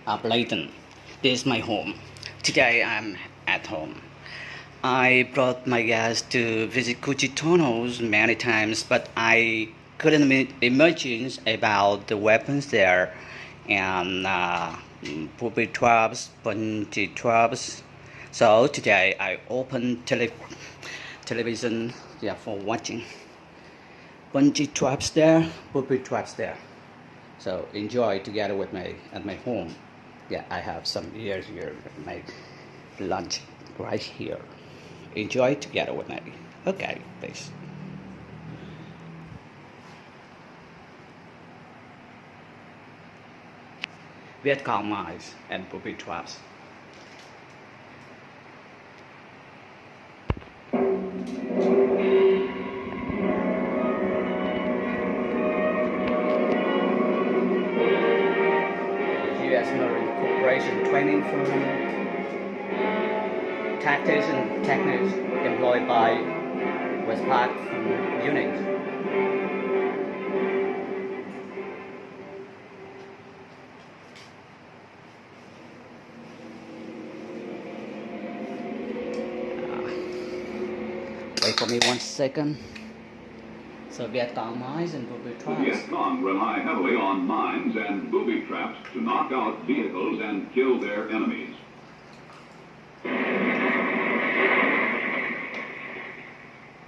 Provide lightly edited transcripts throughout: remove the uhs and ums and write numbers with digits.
Blayton. This is my home. Today I'm at home. I brought my guests to visit Gucci tunnels many times, but I couldn't imagine about the weapons there and booby traps, bungee traps. So today I opened television, for watching. Bungee traps there, booby traps there. So enjoy together with me at my home. Yeah, I have some beers here, my lunch right here. Enjoy together with me. Okay, please. Viet Cong mines and booby traps. U.S. Marine Corporation training for tactics and techniques employed by Westpac unit. Wait for me 1 second. So Viet Cong mines and booby The traps. Viet Cong rely heavily on mines and booby traps to knock out vehicles and kill their enemies.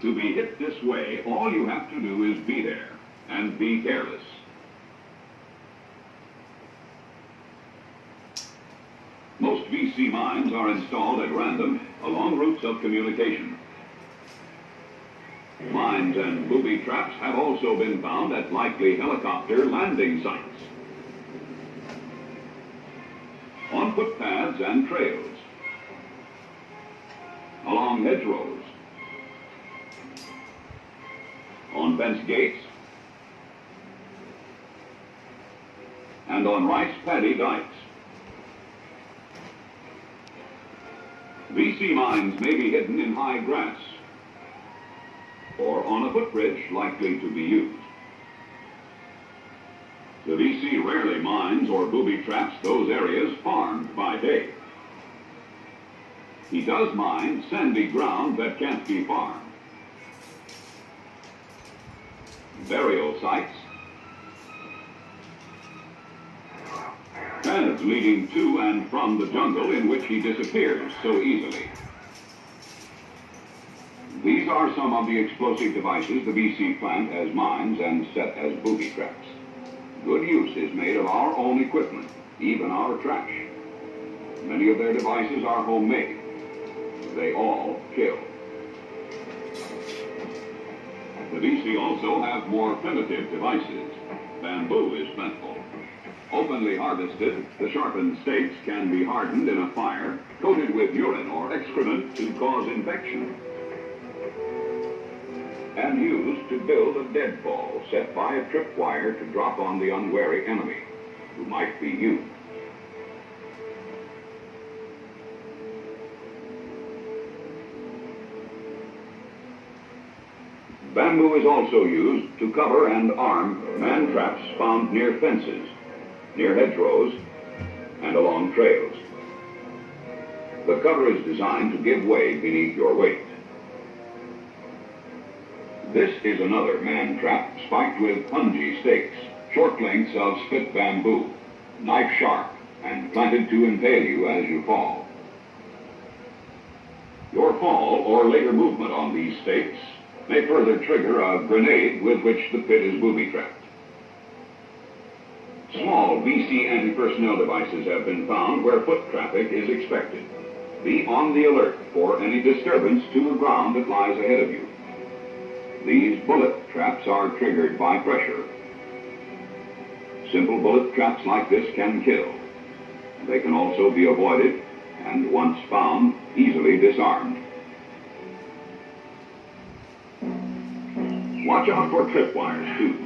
To be hit this way, all you have to do is be there and be careless. Most VC mines are installed at random along routes of communication. Mines and booby traps have also been found at likely helicopter landing sites, on footpaths and trails, along hedgerows, on fence gates, and on rice paddy dikes. VC mines may be hidden in high grass or on a footbridge likely to be used. The VC rarely mines or booby traps those areas farmed by day. He does mine sandy ground that can't be farmed, burial sites, paths leading to and from the jungle in which he disappears so easily. These are some of the explosive devices the VC plant has mines and set as booby traps. Good use is made of our own equipment, even our trash. Many of their devices are homemade. They all kill. The VC also have more primitive devices. Bamboo is plentiful. Openly harvested, the sharpened stakes can be hardened in a fire, coated with urine or excrement to cause infection, and used to build a deadfall set by a tripwire to drop on the unwary enemy, who might be you. Bamboo is also used to cover and arm man traps found near fences, near hedgerows, and along trails. The cover is designed to give way beneath your weight. This is another man trap spiked with punji stakes, short lengths of split bamboo, knife sharp, and planted to impale you as you fall. Your fall or later movement on these stakes may further trigger a grenade with which the pit is booby trapped. Small VC anti-personnel devices have been found where foot traffic is expected. Be on the alert for any disturbance to the ground that lies ahead of you. These bullet traps are triggered by pressure. Simple bullet traps like this can kill. They can also be avoided and, once found, easily disarmed. Watch out for tripwires, too.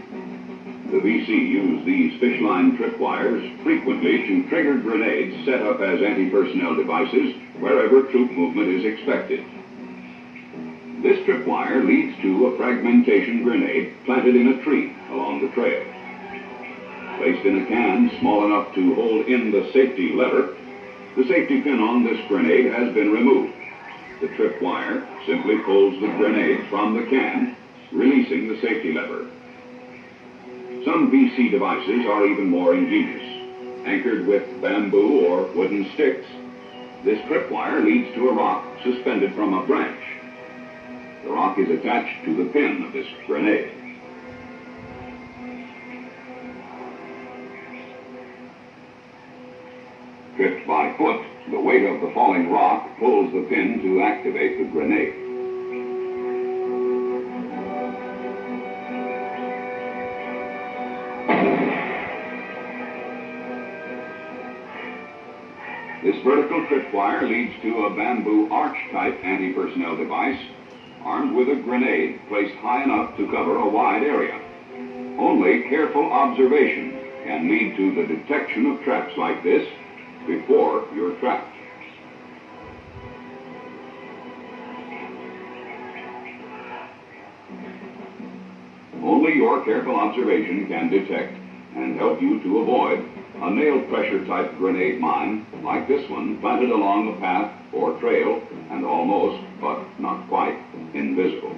The VC use these fish-line tripwires frequently to trigger grenades set up as anti-personnel devices wherever troop movement is expected. This tripwire leads to a fragmentation grenade planted in a tree along the trail. placed in a can small enough to hold in the safety lever, the safety pin on this grenade has been removed. The tripwire simply pulls the grenade from the can, releasing the safety lever. Some BC devices are even more ingenious. Anchored with bamboo or wooden sticks, this tripwire leads to a rock suspended from a branch. The rock is attached to the pin of this grenade. Tripped by foot, the weight of the falling rock pulls the pin to activate the grenade. This vertical tripwire leads to a bamboo arch-type anti-personnel device armed with a grenade placed high enough to cover a wide area. Only careful observation can lead to the detection of traps like this before you're trapped. Only your careful observation can detect and help you to avoid a nail pressure type grenade mine like this one planted along a path or trail and almost, but not quite, invisible.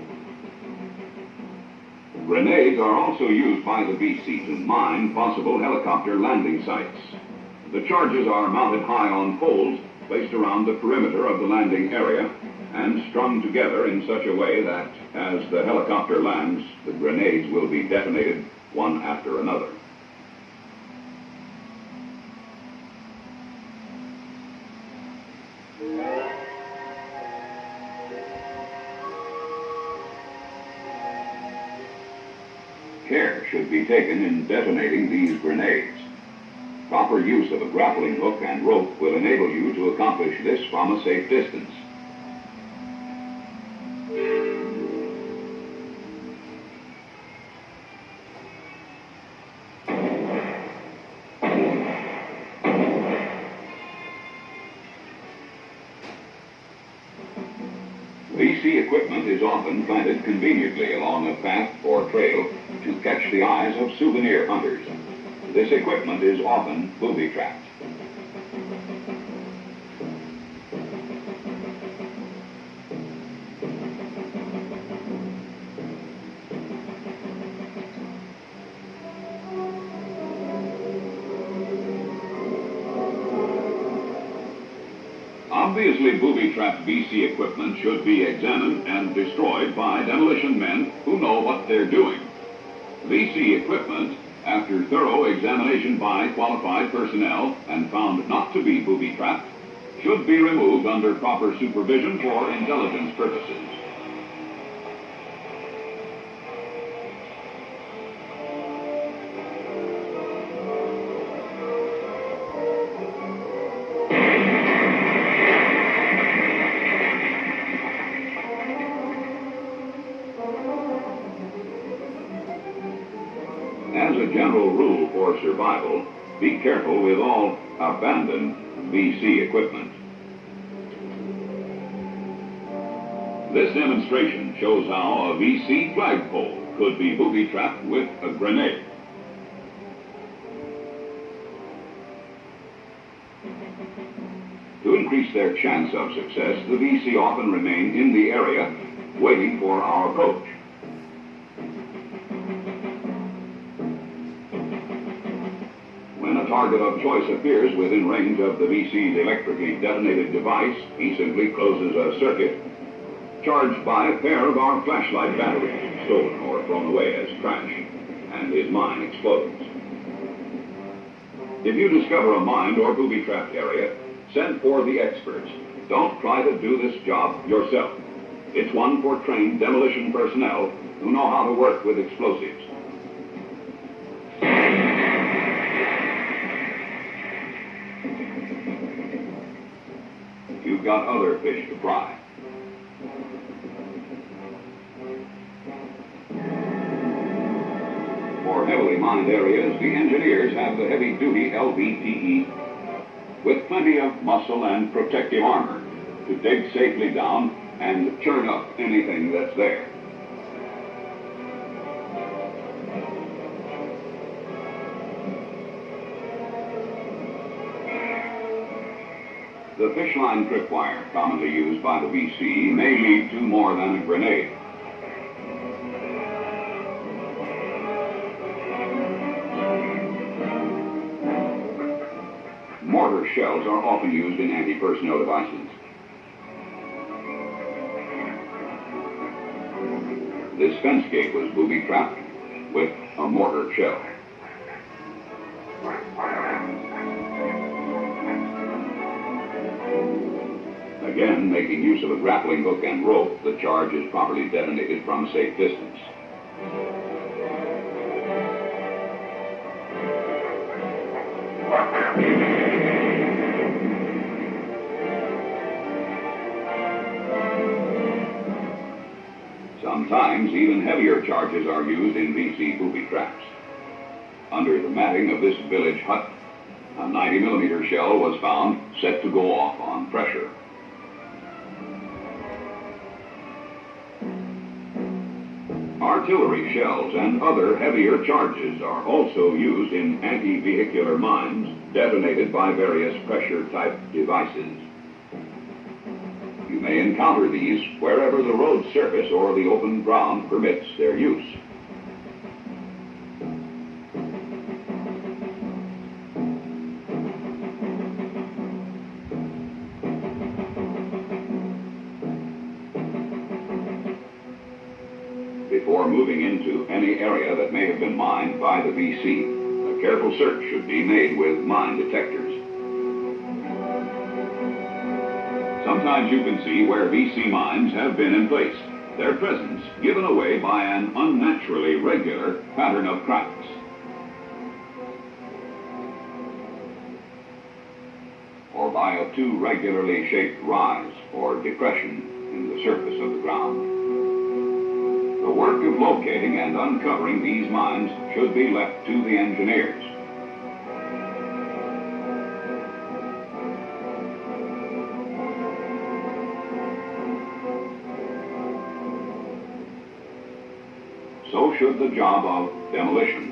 Grenades are also used by the BC to mine possible helicopter landing sites. The charges are mounted high on poles placed around the perimeter of the landing area and strung together in such a way that as the helicopter lands, the grenades will be detonated one after another. Care should be taken in detonating these grenades. Proper use of a grappling hook and rope will enable you to accomplish this from a safe distance. BC equipment is often planted conveniently along a path or trail to catch the eyes of souvenir hunters. This equipment is often booby-trapped. Obviously, booby-trapped BC equipment should be examined and destroyed by demolition men who know what they're doing. BC equipment, after thorough examination by qualified personnel and found not to be booby-trapped, should be removed under proper supervision for intelligence purposes. As a general rule for survival, be careful with all abandoned BC equipment. This demonstration shows how a BC flagpole could be booby-trapped with a grenade. To increase their chance of success, the BC often remain in the area waiting for our approach. When a target of choice appears within range of the BC's electrically detonated device, he simply closes a circuit charged by a pair of our flashlight batteries, stolen or thrown away as trash, and his mine explodes. If you discover a mined or booby-trapped area, send for the experts. Don't try to do this job yourself. It's one for trained demolition personnel who know how to work with explosives. You've got other fish to fry. For heavily mined areas, the engineers have the heavy-duty LVTE with plenty of muscle and protective armor to dig safely down and churn up anything that's there. The fishline tripwire, commonly used by the VC, may lead to more than a grenade. Mortar shells are often used in anti-personnel devices. This fence gate was booby-trapped with a mortar shell. Again, making use of a grappling hook and rope, the charge is properly detonated from a safe distance. Sometimes even heavier charges are used in VC booby traps. Under the matting of this village hut, a 90mm shell was found set to go off on pressure. Artillery shells and other heavier charges are also used in anti-vehicular mines detonated by various pressure-type devices. You may encounter these wherever the road surface or the open ground permits their use. Before moving into any area that may have been mined by the VC, a careful search should be made with mine detectors. Sometimes you can see where VC mines have been in place, their presence given away by an unnaturally regular pattern of cracks. Or by a too regularly shaped rise or depression in the surface of the ground. The work of locating and uncovering these mines should be left to the engineers. So should the job of demolition.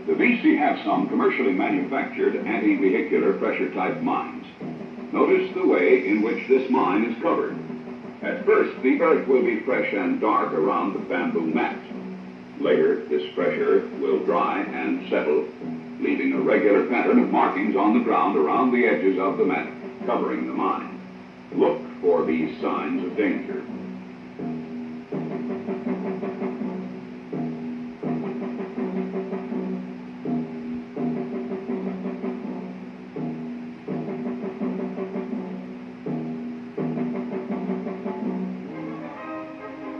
The VC have some commercially manufactured anti-vehicular pressure-type mines. Notice the way in which this mine is covered. At first, the earth will be fresh and dark around the bamboo mat. Later, this pressure will dry and settle, leaving a regular pattern of markings on the ground around the edges of the mat, covering the mine. Look for these signs of danger.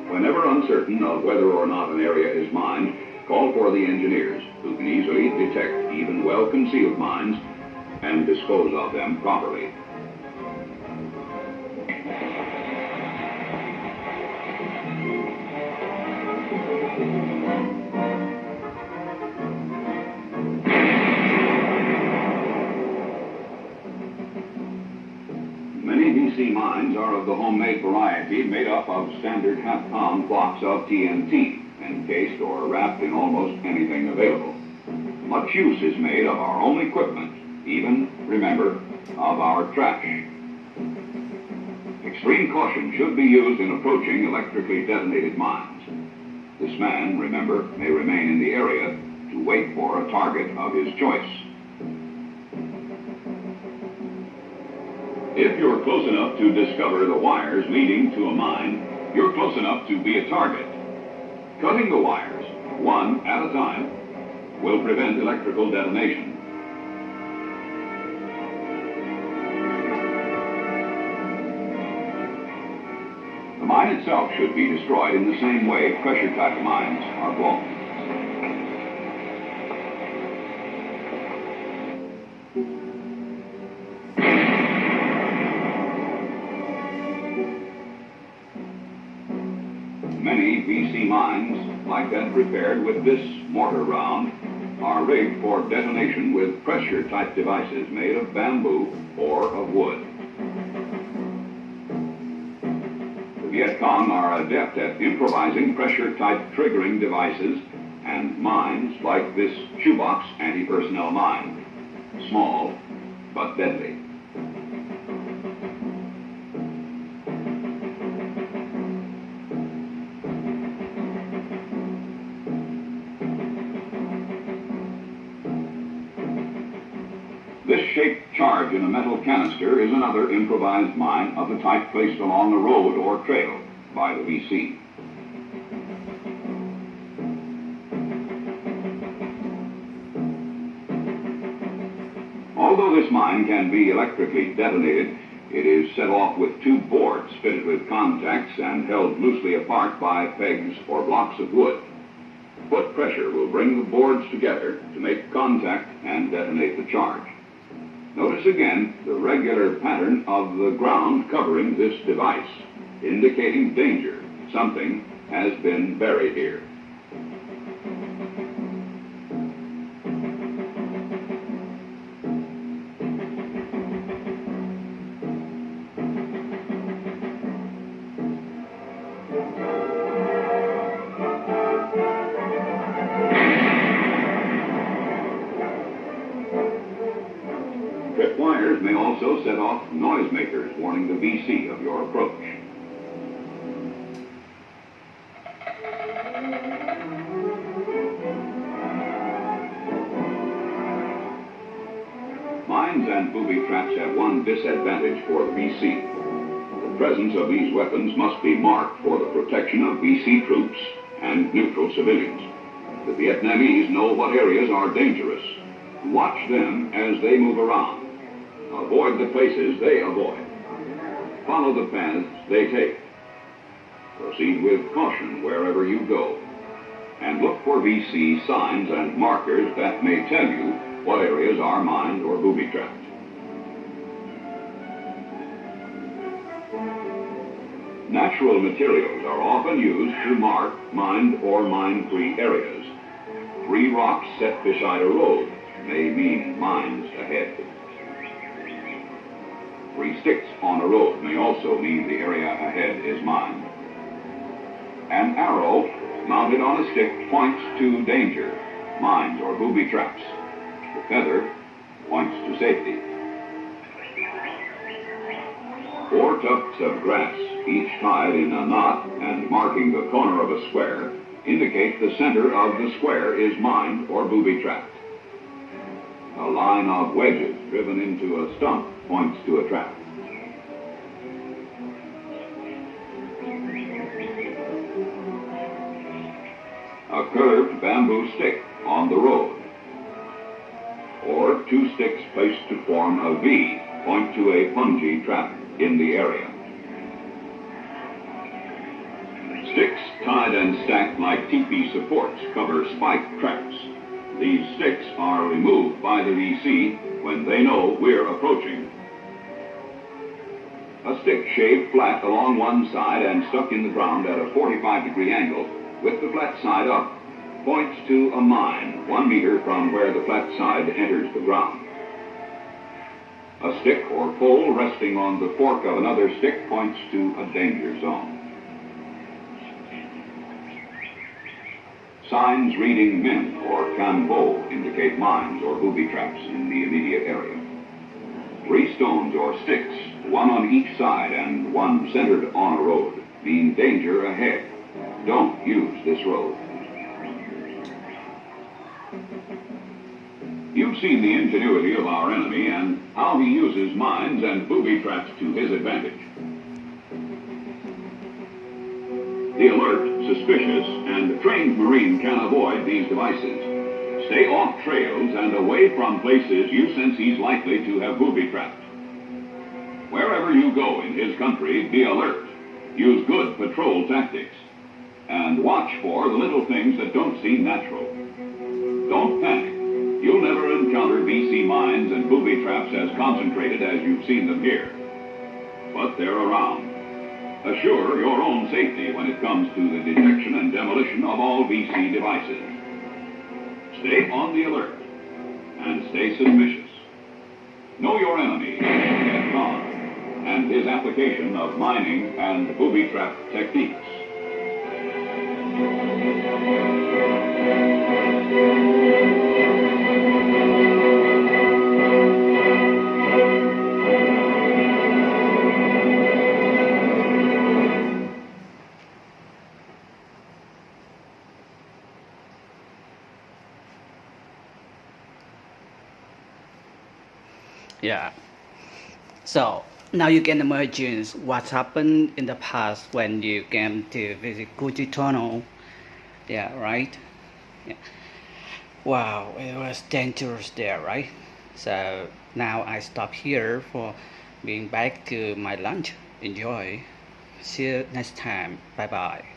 Whenever uncertain of whether or not an area is mined, call for the engineers, who can easily detect even well-concealed mines and dispose of them properly. Many VC mines are of the homemade variety, made up of standard half-pound blocks of TNT, encased or wrapped in almost anything available. Much use is made of our own equipment, even, remember, of our trash. Extreme caution should be used in approaching electrically detonated mines. This man, remember, may remain in the area to wait for a target of his choice. If you're close enough to discover the wires leading to a mine, you're close enough to be a target. Cutting the wires, one at a time, will prevent electrical detonation. The mine itself should be destroyed in the same way pressure-type mines are blown. Many VC mines, like that prepared with this mortar round, are rigged for detonation with pressure-type devices made of bamboo or of wood. The Viet Cong are adept at improvising pressure-type triggering devices and mines like this shoebox anti-personnel mine. Small, but deadly. This shaped charge in a metal canister is another improvised mine of the type placed along a road or trail by the VC. Although this mine can be electrically detonated, it is set off with two boards fitted with contacts and held loosely apart by pegs or blocks of wood. Foot pressure will bring the boards together to make contact and detonate the charge. Notice again the regular pattern of the ground covering this device, indicating danger. Something has been buried here. Tripwires may also set off noisemakers warning the VC of your approach. Mines and booby traps have one disadvantage for the VC. The presence of these weapons must be marked for the protection of VC troops and neutral civilians. The Vietnamese know what areas are dangerous. Watch them as they move around. Avoid the places they avoid. Follow the paths they take. Proceed with caution wherever you go. And look for VC signs and markers that may tell you what areas are mined or booby-trapped. Natural materials are often used to mark mined or mine-free areas. 3 rocks set beside a road may mean mines ahead. 3 sticks on a road may also mean the area ahead is mined. An arrow mounted on a stick points to danger, mines or booby traps. The feather points to safety. 4 tufts of grass, each tied in a knot and marking the corner of a square, indicate the center of the square is mined or booby trapped. A line of wedges driven into a stump points to a trap. A curved bamboo stick on the road, or 2 sticks placed to form a V point to a punji trap in the area. Sticks tied and stacked like teepee supports cover spike traps. These sticks are removed by the VC when they know we're approaching. A stick shaved flat along one side and stuck in the ground at a 45-degree angle with the flat side up points to a mine 1 meter from where the flat side enters the ground. A stick or pole resting on the fork of another stick points to a danger zone. Signs reading min or canbo indicate mines or booby traps in the immediate area. 3 stones or sticks, 1 on each side and 1 centered on a road, mean danger ahead. Don't use this road. You've seen the ingenuity of our enemy and how he uses mines and booby traps to his advantage. The alert, suspicious, and trained Marine can avoid these devices. Stay off trails and away from places you sense he's likely to have booby-trapped. Wherever you go in his country, be alert. Use good patrol tactics. And watch for the little things that don't seem natural. Don't panic. You'll never encounter VC mines and booby traps as concentrated as you've seen them here. But they're around. Assure your own safety when it comes to the detection and demolition of all VC devices. Stay on the alert and stay suspicious. Know your enemy, Ed Khan, and his application of mining and booby trap techniques. Yeah. So now you can imagine what happened in the past when you came to visit Gucci Tunnel. Yeah, right? Yeah. Wow, it was dangerous there, right? So now I stop here for being back to my lunch. Enjoy. See you next time. Bye bye.